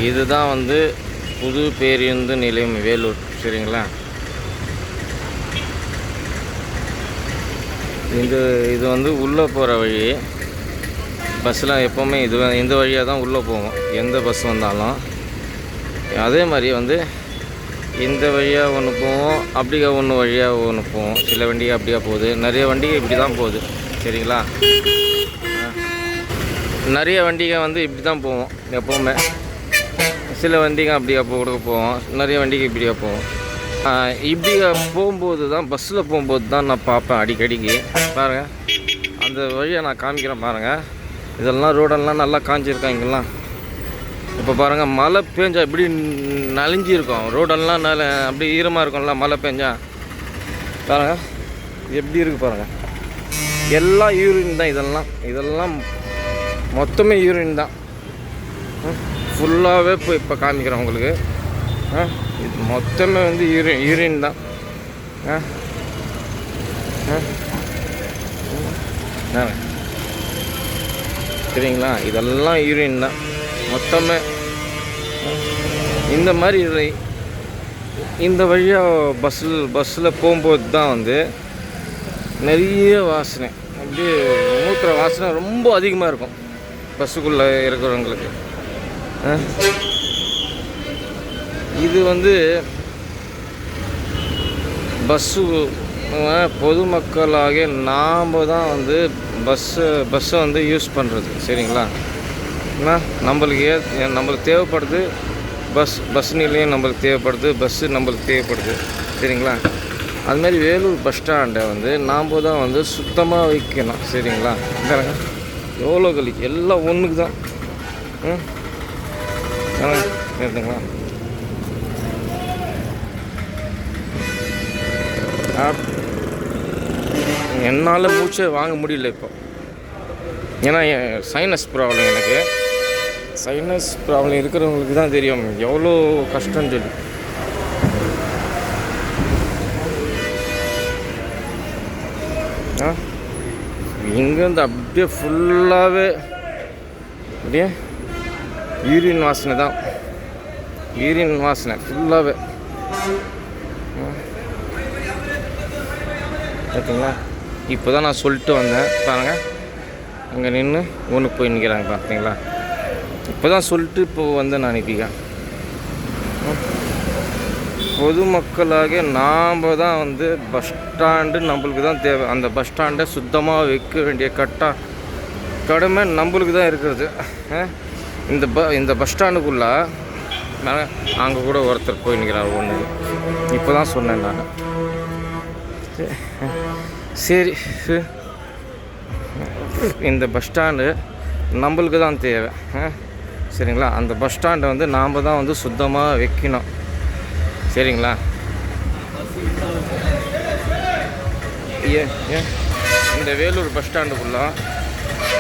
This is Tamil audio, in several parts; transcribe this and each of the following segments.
இதுதான் வந்து புது பேருந்து நிலையம் வேலூர். சரிங்களா? இது வந்து உள்ளே போகிற வழி. பஸ்ஸில் எப்போவுமே இந்த வழியாக தான் உள்ளே போவோம், எந்த பஸ் வந்தாலும். அதே மாதிரி வந்து இந்த வழியாக ஒன்று போவோம், அப்படியே ஒன்று வழியாக ஒன்று போவோம். சில வண்டிகை அப்படியே போகுது, நிறைய வண்டிகை இப்படி தான் போகுது. சரிங்களா? நிறைய வண்டிகை வந்து இப்படி தான் போவோம் எப்போவுமே. சில வண்டிகை அப்படியே கூட போவோம், நிறைய வண்டிகை இப்படியே போவோம். இப்படியே போகும்போது தான், பஸ்ஸில் போகும்போது தான் நான் பார்ப்பேன் அடிக்கடிக்கு. பாருங்கள், அந்த வழியை நான் காமிக்கிறேன் பாருங்கள். இதெல்லாம் ரோடெல்லாம் நல்லா காஞ்சிருக்காங்கலாம். இப்போ பாருங்கள், மழை பெஞ்சா இப்படி நனைஞ்சிருக்கும் ரோடெல்லாம். அப்படி ஈரமாக இருக்கும்ல மழை பெஞ்சா. பாருங்கள் எப்படி இருக்குது பாருங்கள். எல்லாம் யூரின் தான். இதெல்லாம் மொத்தமே யூரின் தான். ஃபுல்லாகவே இப்போ காமிக்கிறேன் உங்களுக்கு. இது மொத்தமே வந்து யூரின் தான். சரிங்களா? இதெல்லாம் யூரின் தான் மொத்தமே. இந்த மாதிரி இந்த வழியாக பஸ்ஸில் போகும்போது தான் வந்து நிறைய வாசனை, அப்படியே மூத்திர வாசனை ரொம்ப அதிகமாக இருக்கும் பஸ்ஸுக்குள்ளே இருக்கிறவங்களுக்கு. இது வந்து பொதுமக்களாகிய நாம் தான் வந்து பஸ்ஸை வந்து யூஸ் பண்ணுறது. சரிங்களா? நம்மளுக்கு தேவைப்படுது பஸ் நிலையம், நம்மளுக்கு தேவைப்படுது பஸ்ஸு, நம்மளுக்கு தேவைப்படுது. சரிங்களா? அதுமாதிரி வேலூர் பஸ் ஸ்டாண்டை வந்து நாம் தான் வந்து சுத்தமாக வைக்கணும். சரிங்களா? எவ்வளோ கலி எல்லாம் ஒன்றுக்கு தான். இருக்குங்களா? என்னால் மூச்சை வாங்க முடியல இப்போ. ஏன்னா சைனஸ் ப்ராப்ளம். எனக்கு சைனஸ் ப்ராப்ளம் இருக்கிறவங்களுக்கு தான் தெரியும் எவ்வளோ கஷ்டம்னு சொல்லி. இங்கேருந்து அப்படியே ஃபுல்லாகவே அப்படியே யூரின் வாசனை தான். யூரின் வாசனை ஃபுல்லாகவே. ஓகேங்களா? இப்போ தான் நான் சொல்லிட்டு வந்தேன் பாருங்கள். அங்கே நின்று ஒன்று போய் நிற்கிறாங்க பார்த்தீங்களா? இப்போ தான் சொல்லிட்டு இப்போது வந்து நான் நிற்கிறேன். பொதுமக்களாக நாம் தான் வந்து பஸ் ஸ்டாண்டு நம்மளுக்கு தான் தேவை. அந்த பஸ் ஸ்டாண்டை சுத்தமாக வைக்க வேண்டிய கடமை நம்மளுக்கு தான் இருக்கிறது. இந்த பஸ் ஸ்டாண்டுக்குள்ளே அங்கே கூட ஒருத்தர் போய் நிற்கிறார் ஒன்று. இப்போ தான் சொன்னேன் நான். சரி, இந்த பஸ் ஸ்டாண்டு நம்மளுக்கு தான் தேவை. சரிங்களா? அந்த பஸ் ஸ்டாண்டை வந்து நாம் தான் வந்து சுத்தமாக வைக்கணும். சரிங்களா? இந்த வேலூர் பஸ் ஸ்டாண்டுக்குள்ளே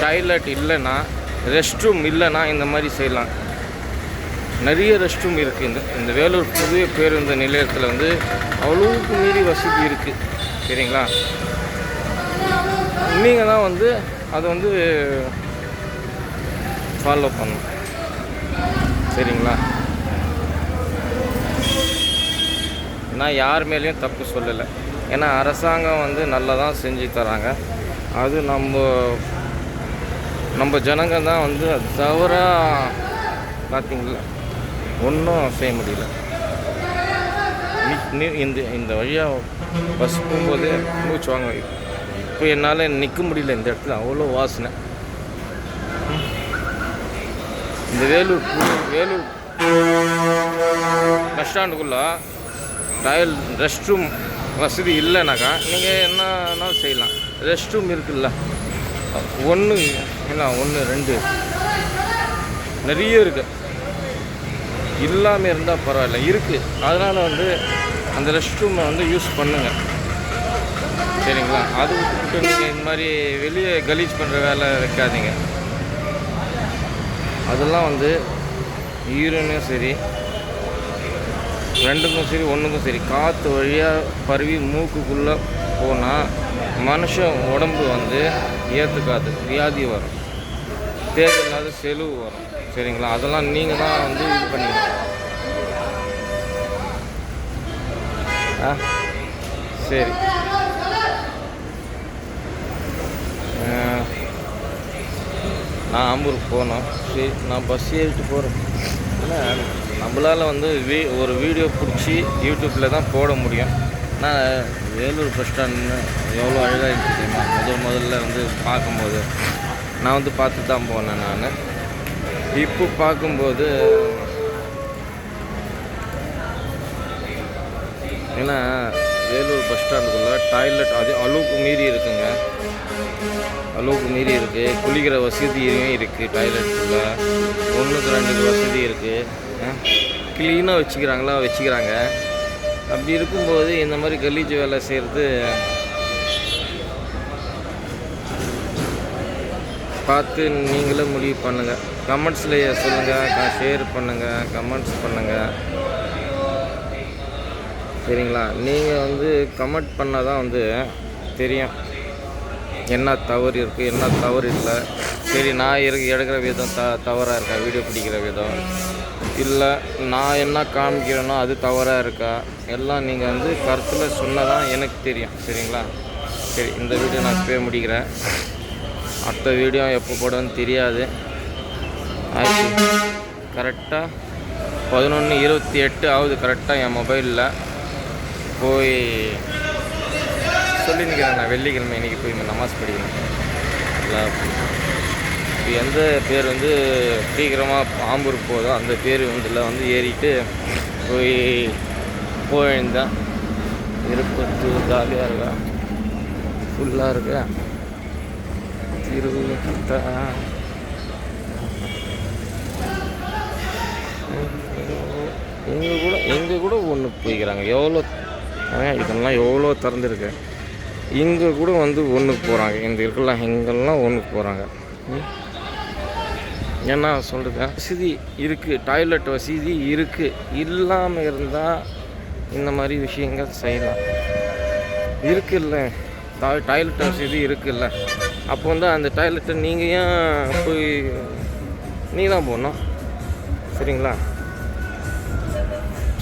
டாய்லெட் இல்லைன்னா, ரெஸ்ட் ரூம் இல்லைன்னா இந்த மாதிரி செய்யலாம். நிறைய ரெஸ்ட் ரூம் இருக்குது. இந்த வேலூர் புதிய பேருந்து நிலையத்தில் வந்து அவ்வளோவுக்கு மீறி வசதி இருக்குது. சரிங்களா? நீங்கள் தான் வந்து அதை வந்து ஃபாலோ பண்ணணும். சரிங்களா? நான் யார் மேலேயும் தப்பு சொல்லலை. ஏன்னா அரசாங்கம் வந்து நல்லா தான் செஞ்சு தராங்க. அது நம்ம ஜனங்க தான் வந்து அது தவறாக பார்த்தீங்களா ஒன்றும் செய்ய முடியல. இந்த வழியாக பஸ் போகும்போது மூச்சு வாங்க. இப்போ என்னால் நிற்க முடியல இந்த இடத்துல, அவ்வளோ வாசனை. இந்த வேலூர் பஸ் ஸ்டாண்டுக்குள்ளே ரெஸ்ட் ரூம் வசதி இல்லைனாக்கா நீங்கள் என்னன்னாலும் செய்யலாம். ரெஸ்ட் ரூம் இருக்குல்ல, ஒன்று இல்லை 1 2 நிறைய இருக்குது. இல்லாமல் இருந்தால் பரவாயில்ல, இருக்குது. அதனால் வந்து அந்த ரெஸ்ட் ரூமை வந்து யூஸ் பண்ணுங்கள். சரிங்களா? அது விட்டுவிட்டு நீங்கள் இந்த மாதிரி வெளியே கலீஜ் பண்ணுற வேலை வைக்காதீங்க. அதெல்லாம் வந்து யூரினும் சரி, ரெண்டுக்கும் சரி, ஒன்றுக்கும் சரி, காற்று வழியாக பரவி மூக்குக்குள்ளே போனால் மனுஷன் உடம்பு வந்து ஏற்றுக்காது, வியாதி வரும். தேவையில்லாத செலவு வரும். சரிங்களா? அதெல்லாம் நீங்கள் தான் வந்து இது பண்ணிக்கணும். சரி. நான் ஆம்பூருக்கு போனோம். சரி, நான் பஸ் ஏறிட்டு போகிறேன். ஆனால் நம்மளால் வந்து ஒரு வீடியோ பிடிச்சி யூடியூப்பில் தான் போட முடியும். ஆனால் வேலூர் பஸ் ஸ்டாண்டுன்னு எவ்வளோ அழகாக இருந்துச்சு தெரியுமா? முதல்ல வந்து பார்க்கும்போது நான் வந்து பார்த்து தான் போனேன். நான் இப்போ பார்க்கும்போது ஏன்னா வேலூர் பஸ் ஸ்டாண்டுக்குள்ளே டாய்லெட் அது அளவுக்கு மீறி இருக்குங்க. அளவுக்கு மீறி இருக்குது. குளிக்கிற வசதியும் இருக்குது. டாய்லெட்டுக்குள்ளே 1க்கு 2க்கு வசதி இருக்குது. க்ளீனாக வச்சுக்கிறாங்க. அப்படி இருக்கும்போது இந்த மாதிரி கலீஜ் வேலை செய்கிறது பார்த்து நீங்களே முடிவு பண்ணுங்கள். கமெண்ட்ஸில் சொல்லுங்கள், ஷேர் பண்ணுங்கள், கமெண்ட்ஸ் பண்ணுங்கள். சரிங்களா? நீங்கள் வந்து கமெண்ட் பண்ணால் தான் வந்து தெரியும் என்ன தவறு இருக்குது, என்ன தவறு இல்லை. சரி, நான் எடுக்கிற விதம் தவறாக இருக்கா, வீடியோ பிடிக்கிற விதம் இல்லை, நான் என்ன காமிக்கிறேனோ அது தவறாக இருக்கா, எல்லாம் நீங்கள் வந்து கருத்தில் சொன்னால் தான் எனக்கு தெரியும். சரிங்களா? சரி, இந்த வீடியோ நான் இப்போயே முடிக்கிறேன். அடுத்த வீடியோ எப்போ போடுன்னு தெரியாது. ஆயிடுச்சு. கரெக்டாக 11:28 ஆகுது. கரெக்டாக என் மொபைலில் போய் சொல்லி நிற்கிறேன். நான் வெள்ளிக்கிழமை இன்றைக்கி போய் நமாஸ் படிக்கணும். எந்த பேர் வந்து சீக்கிரமாக ஆம்பூருக்கு போதோ அந்த பேர் இதில் வந்து ஏறிட்டு போயிருந்தேன். இருப்பத்து ஜாலியாக இருக்கா, ஃபுல்லாக இருக்கா. திருவிழா எங்கே கூட ஒன்று போய்க்கிறாங்க. இதெல்லாம் எவ்வளோ திறந்துருக்கு. இங்கே கூட வந்து ஒன்றுக்கு போகிறாங்க. இந்த இருக்கலாம் எங்கெல்லாம் ஒன்றுக்கு போகிறாங்க. ஏன்னா சொல்கிறது வசதி இருக்குது, டாய்லெட் வசதி இருக்குது. இல்லாமல் இருந்தால் இந்த மாதிரி விஷயங்கள் செய்யலாம். இருக்குல்ல, டாய்லெட் வசதி இருக்குல்ல. அப்போ வந்து அந்த டாய்லெட்டை நீங்கள் ஏன் போய் நீ தான் போகணும். சரிங்களா?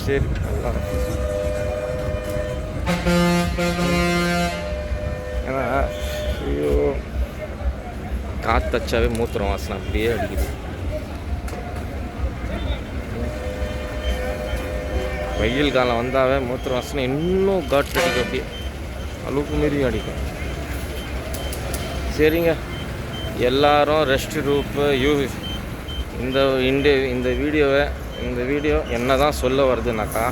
சரி, நல்லா. ஏன்னா ஐயோ, காற்றச்சாவே மூத்திரம் வாசனை அப்படியே அடிக்குது. வெயில் காலம் வந்தாவே மூத்திரம் வாசனை இன்னும் காற்று அடிக்கும். அப்படியே அளவுக்கு மீறி அடிக்கும். சரிங்க, எல்லாரும் ரெஸ்ட் ரூப்பு இந்த வீடியோ என்ன தான் சொல்ல வருதுனாக்கா,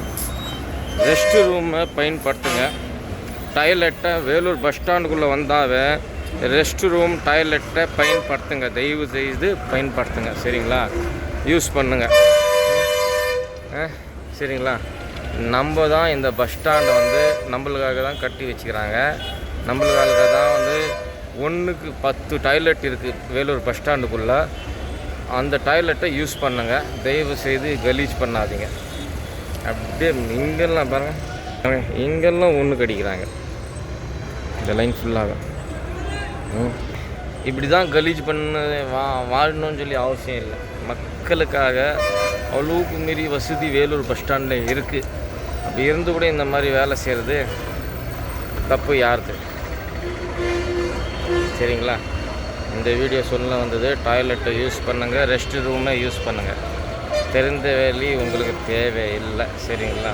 ரெஸ்ட் ரூமை பயன்படுத்துங்க. டாய்லெட்டை வேலூர் பஸ் ஸ்டாண்டுக்குள்ளே வந்தாவே ரெஸ்ட் ரூம் டாய்லெட்டை பயன்படுத்துங்க. தயவு செய்து பயன்படுத்துங்க. சரிங்களா? யூஸ் பண்ணுங்க. சரிங்களா? நம்ம தான் இந்த பஸ் ஸ்டாண்டை வந்து நம்மளுக்காக தான் கட்டி வச்சுக்கிறாங்க. நம்மளுக்காக தான் வந்து 1க்கு 10 டாய்லெட் இருக்குது வேலூர் பஸ் ஸ்டாண்டுக்குள்ளே. அந்த டாய்லெட்டை யூஸ் பண்ணுங்கள். தயவு செய்து கலீஜ் பண்ணாதீங்க. அப்படியே இங்கெல்லாம் பாருங்கள், இங்கெல்லாம் ஒன்று கடிக்கிறாங்க. இந்த லைன் ஃபுல்லாக இப்படி தான் கலீஜ் பண்ண வாழணும்னு சொல்லி அவசியம் இல்லை. மக்களுக்காக அவ்வளோக்கு மீறி வசதி வேலூர் பஸ் ஸ்டாண்டில் இருக்குது. அப்படி இருந்து கூட இந்த மாதிரி வேலை செய்கிறது தப்பு யாருது? சரிங்களா? இந்த வீடியோ சொல்ல வந்தது, டாய்லெட்டை யூஸ் பண்ணுங்கள், ரெஸ்ட் ரூமை யூஸ் பண்ணுங்கள். தெரிந்த வேலை உங்களுக்கு தேவையில்லை. சரிங்களா?